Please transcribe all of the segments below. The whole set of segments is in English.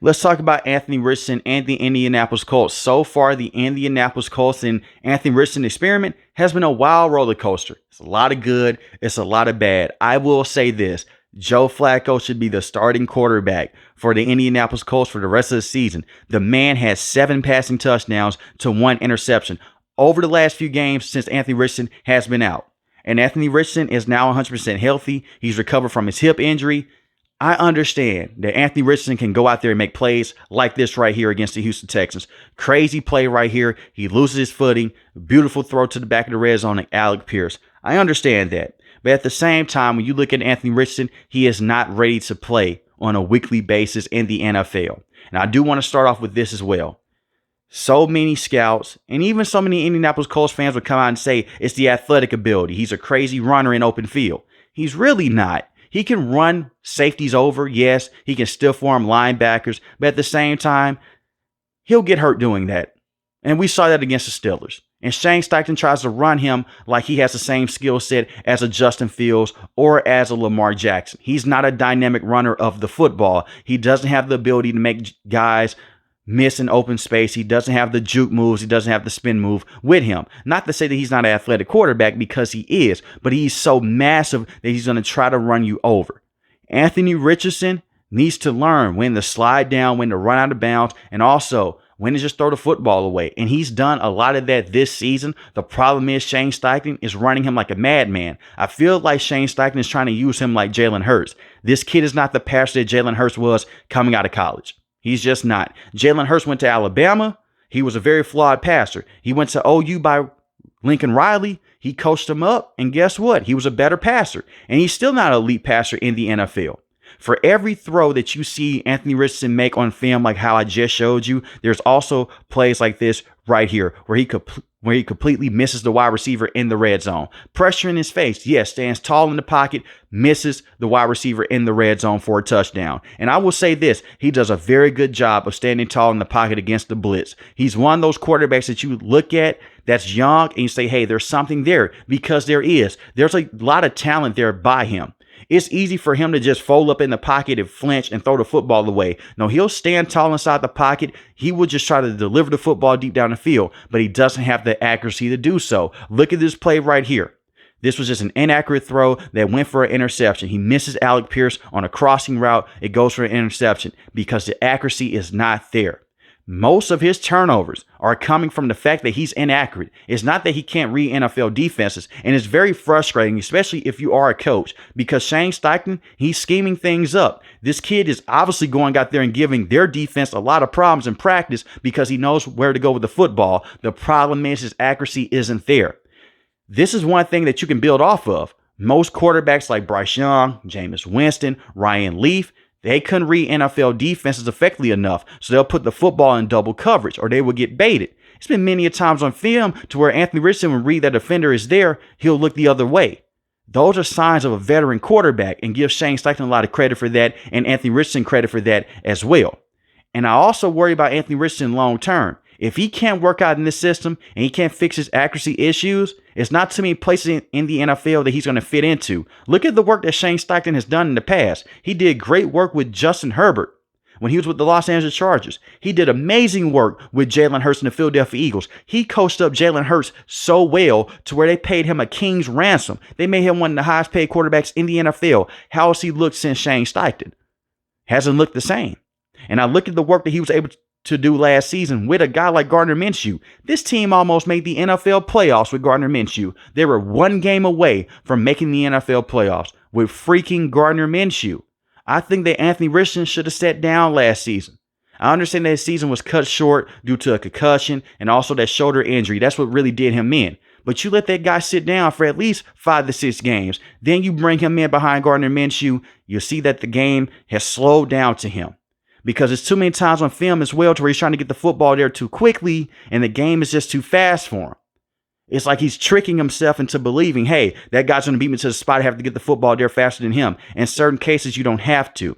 Let's talk about Anthony Richardson and the Indianapolis Colts. So far, the Indianapolis Colts and Anthony Richardson experiment has been a wild roller coaster. It's a lot of good. It's a lot of bad. I will say this. Joe Flacco should be the starting quarterback for the Indianapolis Colts for the rest of the season. The man has 7 passing touchdowns to 1 interception over the last few games since Anthony Richardson has been out. And Anthony Richardson is now 100% healthy. He's recovered from his hip injury. I understand that Anthony Richardson can go out there and make plays like this right here against the Houston Texans. Crazy play right here. He loses his footing. Beautiful throw to the back of the red zone to Alec Pierce. I understand that. But at the same time, when you look at Anthony Richardson, he is not ready to play on a weekly basis in the NFL. And I do want to start off with this as well. So many scouts and even so many Indianapolis Colts fans would come out and say it's the athletic ability. He's a crazy runner in open field. He's really not. He can run safeties over, yes. He can stiff arm linebackers, but at the same time, he'll get hurt doing that. And we saw that against the Steelers. And Shane Steichen tries to run him like he has the same skill set as a Justin Fields or as a Lamar Jackson. He's not a dynamic runner of the football. He doesn't have the ability to make guys miss an open space. He doesn't have the juke moves. He doesn't have the spin move with him. Not to say that he's not an athletic quarterback, because he is, but he's so massive that he's going to try to run you over. Anthony Richardson needs to learn when to slide down, when to run out of bounds, and also when to just throw the football away. And he's done a lot of that this season. The problem is Shane Steichen is running him like a madman. I feel like Shane Steichen is trying to use him like Jalen Hurts. This kid is not the passer that Jalen Hurts was coming out of college. He's just not. Jalen Hurts went to Alabama. He was a very flawed passer. He went to OU by Lincoln Riley. He coached him up, and guess what? He was a better passer, and he's still not an elite passer in the NFL. For every throw that you see Anthony Richardson make on film, like how I just showed you, there's also plays like this right here where he completely misses the wide receiver in the red zone. Pressure in his face, yes, stands tall in the pocket, misses the wide receiver in the red zone for a touchdown. And I will say this, he does a very good job of standing tall in the pocket against the blitz. He's one of those quarterbacks that you look at that's young and you say, hey, there's something there, because there is. There's a lot of talent there by him. It's easy for him to just fold up in the pocket and flinch and throw the football away. No, he'll stand tall inside the pocket. He will just try to deliver the football deep down the field, but he doesn't have the accuracy to do so. Look at this play right here. This was just an inaccurate throw that went for an interception. He misses Alec Pierce on a crossing route. It goes for an interception because the accuracy is not there. Most of his turnovers are coming from the fact that he's inaccurate. It's not that he can't read NFL defenses, and it's very frustrating, especially if you are a coach, because Shane Steichen, he's scheming things up. This kid is obviously going out there and giving their defense a lot of problems in practice because he knows where to go with the football. The problem is his accuracy isn't there. This is one thing that you can build off of. Most quarterbacks like Bryce Young, Jameis Winston, Ryan Leaf, they couldn't read NFL defenses effectively enough, so they'll put the football in double coverage or they will get baited. It's been many a times on film to where Anthony Richardson, when read that defender is there, he'll look the other way. Those are signs of a veteran quarterback, and give Shane Steichen a lot of credit for that and Anthony Richardson credit for that as well. And I also worry about Anthony Richardson long term. If he can't work out in this system and he can't fix his accuracy issues, it's not too many places in the NFL that he's going to fit into. Look at the work that Shane Steichen has done in the past. He did great work with Justin Herbert when he was with the Los Angeles Chargers. He did amazing work with Jalen Hurts and the Philadelphia Eagles. He coached up Jalen Hurts so well to where they paid him a king's ransom. They made him one of the highest paid quarterbacks in the NFL. How has he looked since Shane Steichen? Hasn't looked the same. And I look at the work that he was able to do last season with a guy like Gardner Minshew. This team almost made the NFL playoffs with Gardner Minshew. They were one game away from making the NFL playoffs with freaking Gardner Minshew. I think that Anthony Richardson should have sat down last season. I understand that his season was cut short due to a concussion and also that shoulder injury. That's what really did him in. But you let that guy sit down for at least 5 to 6 games. Then you bring him in behind Gardner Minshew. You'll see that the game has slowed down to him. Because it's too many times on film as well to where he's trying to get the football there too quickly and the game is just too fast for him. It's like he's tricking himself into believing, hey, that guy's going to beat me to the spot. I have to get the football there faster than him. In certain cases, you don't have to.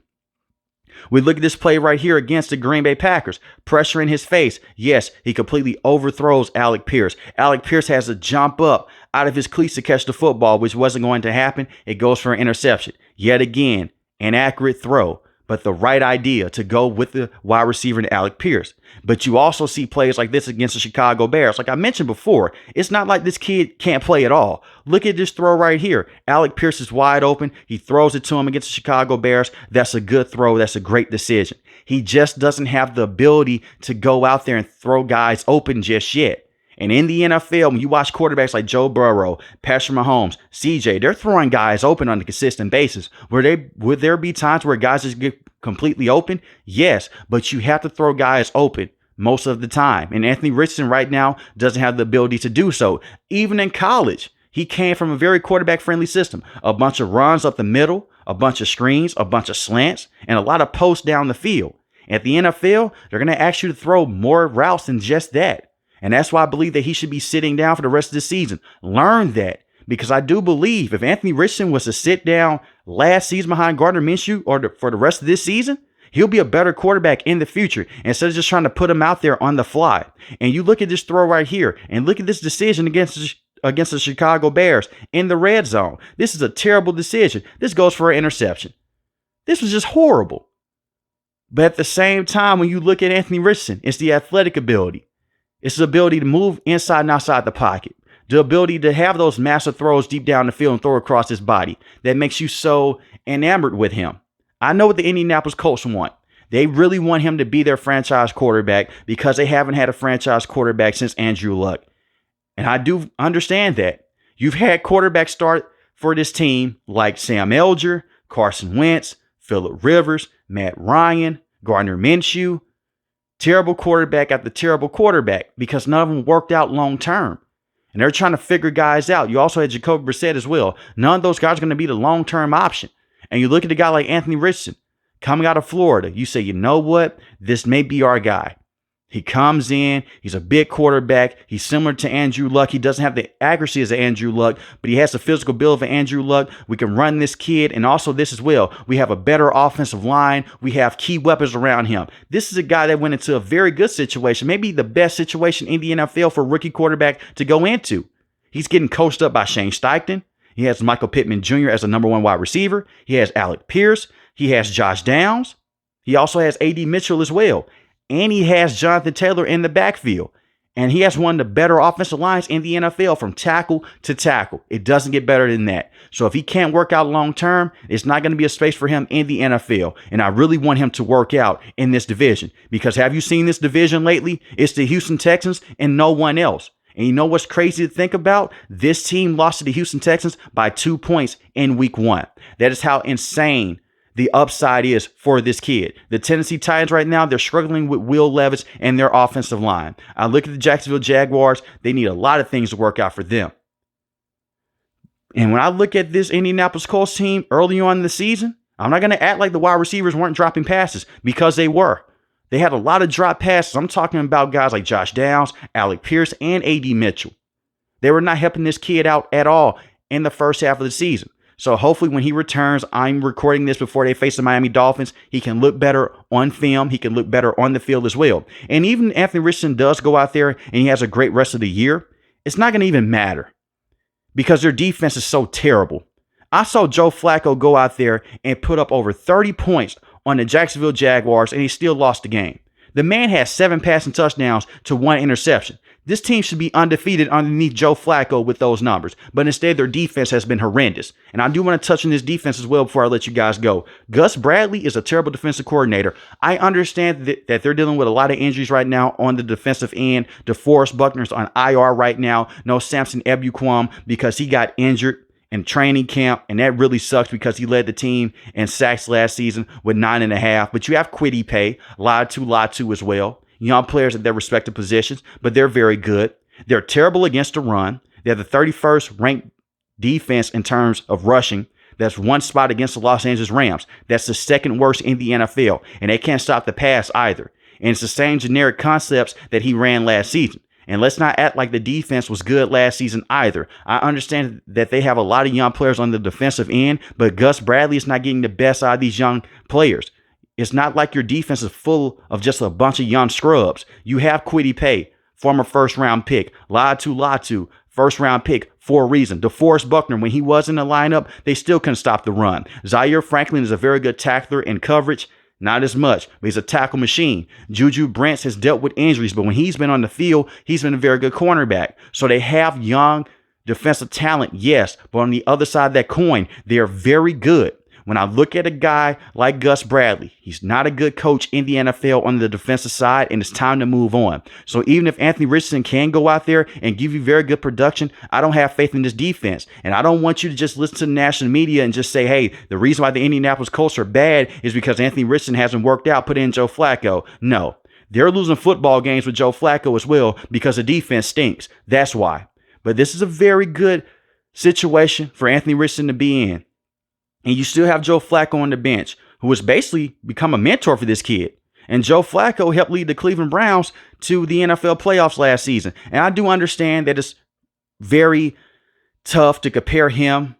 We look at this play right here against the Green Bay Packers. Pressure in his face. Yes, he completely overthrows Alec Pierce. Alec Pierce has to jump up out of his cleats to catch the football, which wasn't going to happen. It goes for an interception. Yet again, inaccurate throw. but the right idea to go with the wide receiver and Alec Pierce. But you also see plays like this against the Chicago Bears. Like I mentioned before, it's not like this kid can't play at all. Look at this throw right here. Alec Pierce is wide open. He throws it to him against the Chicago Bears. That's a good throw. That's a great decision. He just doesn't have the ability to go out there and throw guys open just yet. And in the NFL, when you watch quarterbacks like Joe Burrow, Patrick Mahomes, CJ, they're throwing guys open on a consistent basis. Would there be times where guys just get completely open? Yes, but you have to throw guys open most of the time. And Anthony Richardson right now doesn't have the ability to do so. Even in college, he came from a very quarterback-friendly system. A bunch of runs up the middle, a bunch of screens, a bunch of slants, and a lot of posts down the field. At the NFL, they're going to ask you to throw more routes than just that. And that's why I believe that he should be sitting down for the rest of the season. Learn that, because I do believe if Anthony Richardson was to sit down last season behind Gardner Minshew for the rest of this season, he'll be a better quarterback in the future instead of just trying to put him out there on the fly. And you look at this throw right here and look at this decision against the Chicago Bears in the red zone. This is a terrible decision. This goes for an interception. This was just horrible. But at the same time, when you look at Anthony Richardson, it's the athletic ability. It's the ability to move inside and outside the pocket. The ability to have those massive throws deep down the field and throw across his body that makes you so enamored with him. I know what the Indianapolis Colts want. They really want him to be their franchise quarterback because they haven't had a franchise quarterback since Andrew Luck. And I do understand that. You've had quarterbacks start for this team like Sam Elger, Carson Wentz, Phillip Rivers, Matt Ryan, Gardner Minshew. Terrible quarterback after terrible quarterback because none of them worked out long term. And they're trying to figure guys out. You also had Jacoby Brissett as well. None of those guys are going to be the long-term option. And you look at a guy like Anthony Richardson coming out of Florida. You say, you know what? This may be our guy. He comes in. He's a big quarterback. He's similar to Andrew Luck. He doesn't have the accuracy as Andrew Luck, but he has the physical build of Andrew Luck. We can run this kid. And also this as well. We have a better offensive line. We have key weapons around him. This is a guy that went into a very good situation, maybe the best situation in the NFL for a rookie quarterback to go into. He's getting coached up by Shane Steichen. He has Michael Pittman Jr. as a number one wide receiver. He has Alec Pierce. He has Josh Downs. He also has A.D. Mitchell as well. And he has Jonathan Taylor in the backfield. And he has one of the better offensive lines in the NFL from tackle to tackle. It doesn't get better than that. So if he can't work out long term, it's not going to be a space for him in the NFL. And I really want him to work out in this division. Because have you seen this division lately? It's the Houston Texans and no one else. And you know what's crazy to think about? This team lost to the Houston Texans by 2 points in week 1. That is how insane the upside is for this kid. The Tennessee Titans right now, they're struggling with Will Levis and their offensive line. I look at the Jacksonville Jaguars, they need a lot of things to work out for them. And when I look at this Indianapolis Colts team early on in the season, I'm not going to act like the wide receivers weren't dropping passes because they were. They had a lot of drop passes. I'm talking about guys like Josh Downs, Alec Pierce, and A.D. Mitchell. They were not helping this kid out at all in the first half of the season. So hopefully when he returns, I'm recording this before they face the Miami Dolphins, he can look better on film. He can look better on the field as well. And even if Anthony Richardson does go out there and he has a great rest of the year, it's not going to even matter because their defense is so terrible. I saw Joe Flacco go out there and put up over 30 points on the Jacksonville Jaguars, and he still lost the game. The man has 7 passing touchdowns to 1 interception. This team should be undefeated underneath Joe Flacco with those numbers, but instead their defense has been horrendous. And I do want to touch on this defense as well before I let you guys go. Gus Bradley is a terrible defensive coordinator. I understand that they're dealing with a lot of injuries right now on the defensive end. DeForest Buckner's on IR right now. No Samson Ebukam because he got injured in training camp, and that really sucks because he led the team in sacks last season with 9.5. But you have Kwity Paye, Latu as well. Young players at their respective positions, but they're very good. They're terrible against the run. They're the 31st ranked defense in terms of rushing. That's one spot against the Los Angeles Rams. That's the second worst in the NFL, and they can't stop the pass either. And it's the same generic concepts that he ran last season. And let's not act like the defense was good last season either. I understand that they have a lot of young players on the defensive end, but Gus Bradley is not getting the best out of these young players. It's not like your defense is full of just a bunch of young scrubs. You have Kwity Paye, former first-round pick. Latu, first-round pick for a reason. DeForest Buckner, when he was in the lineup, they still couldn't stop the run. Zaire Franklin is a very good tackler in coverage. Not as much, but he's a tackle machine. Juju Brents has dealt with injuries, but when he's been on the field, he's been a very good cornerback. So they have young defensive talent, yes, but on the other side of that coin, they're very good. When I look at a guy like Gus Bradley, he's not a good coach in the NFL on the defensive side, and it's time to move on. So even if Anthony Richardson can go out there and give you very good production, I don't have faith in this defense. And I don't want you to just listen to the national media and just say, hey, the reason why the Indianapolis Colts are bad is because Anthony Richardson hasn't worked out, put in Joe Flacco. No, they're losing football games with Joe Flacco as well because the defense stinks. That's why. But this is a very good situation for Anthony Richardson to be in. And you still have Joe Flacco on the bench, who has basically become a mentor for this kid. And Joe Flacco helped lead the Cleveland Browns to the NFL playoffs last season. And I do understand that it's very tough to compare him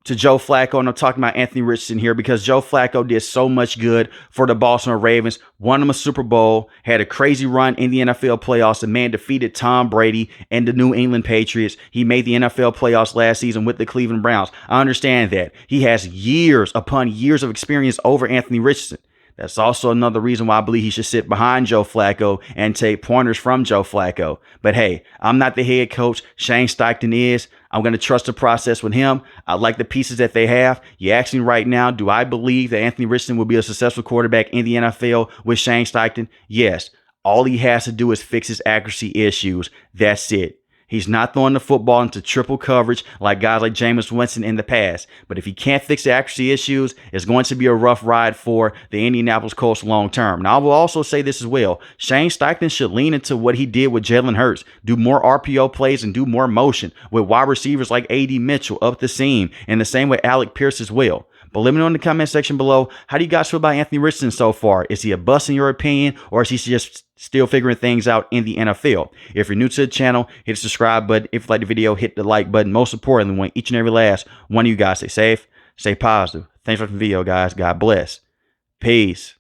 to Joe Flacco. And I'm talking about Anthony Richardson here because Joe Flacco did so much good for the Baltimore Ravens, won them a Super Bowl, had a crazy run in the NFL playoffs. The man defeated Tom Brady and the New England Patriots. He made the NFL playoffs last season with the Cleveland Browns. I understand that. He has years upon years of experience over Anthony Richardson. That's also another reason why I believe he should sit behind Joe Flacco and take pointers from Joe Flacco. But hey, I'm not the head coach. Shane Steichen is. I'm going to trust the process with him. I like the pieces that they have. You ask me right now, do I believe that Anthony Richardson will be a successful quarterback in the NFL with Shane Steichen? Yes. All he has to do is fix his accuracy issues. That's it. He's not throwing the football into triple coverage like guys like Jameis Winston in the past. But if he can't fix the accuracy issues, it's going to be a rough ride for the Indianapolis Colts long term. Now, I will also say this as well. Shane Steichen should lean into what he did with Jalen Hurts. Do more RPO plays and do more motion with wide receivers like A.D. Mitchell up the seam. And the same with Alec Pierce as well. But let me know in the comment section below, how do you guys feel about Anthony Richardson so far? Is he a bust in your opinion, or is he just still figuring things out in the NFL? If you're new to the channel, hit the subscribe button. If you like the video, hit the like button. Most importantly, I want each and every last one of you guys stay safe, stay positive. Thanks for watching the video, guys. God bless. Peace.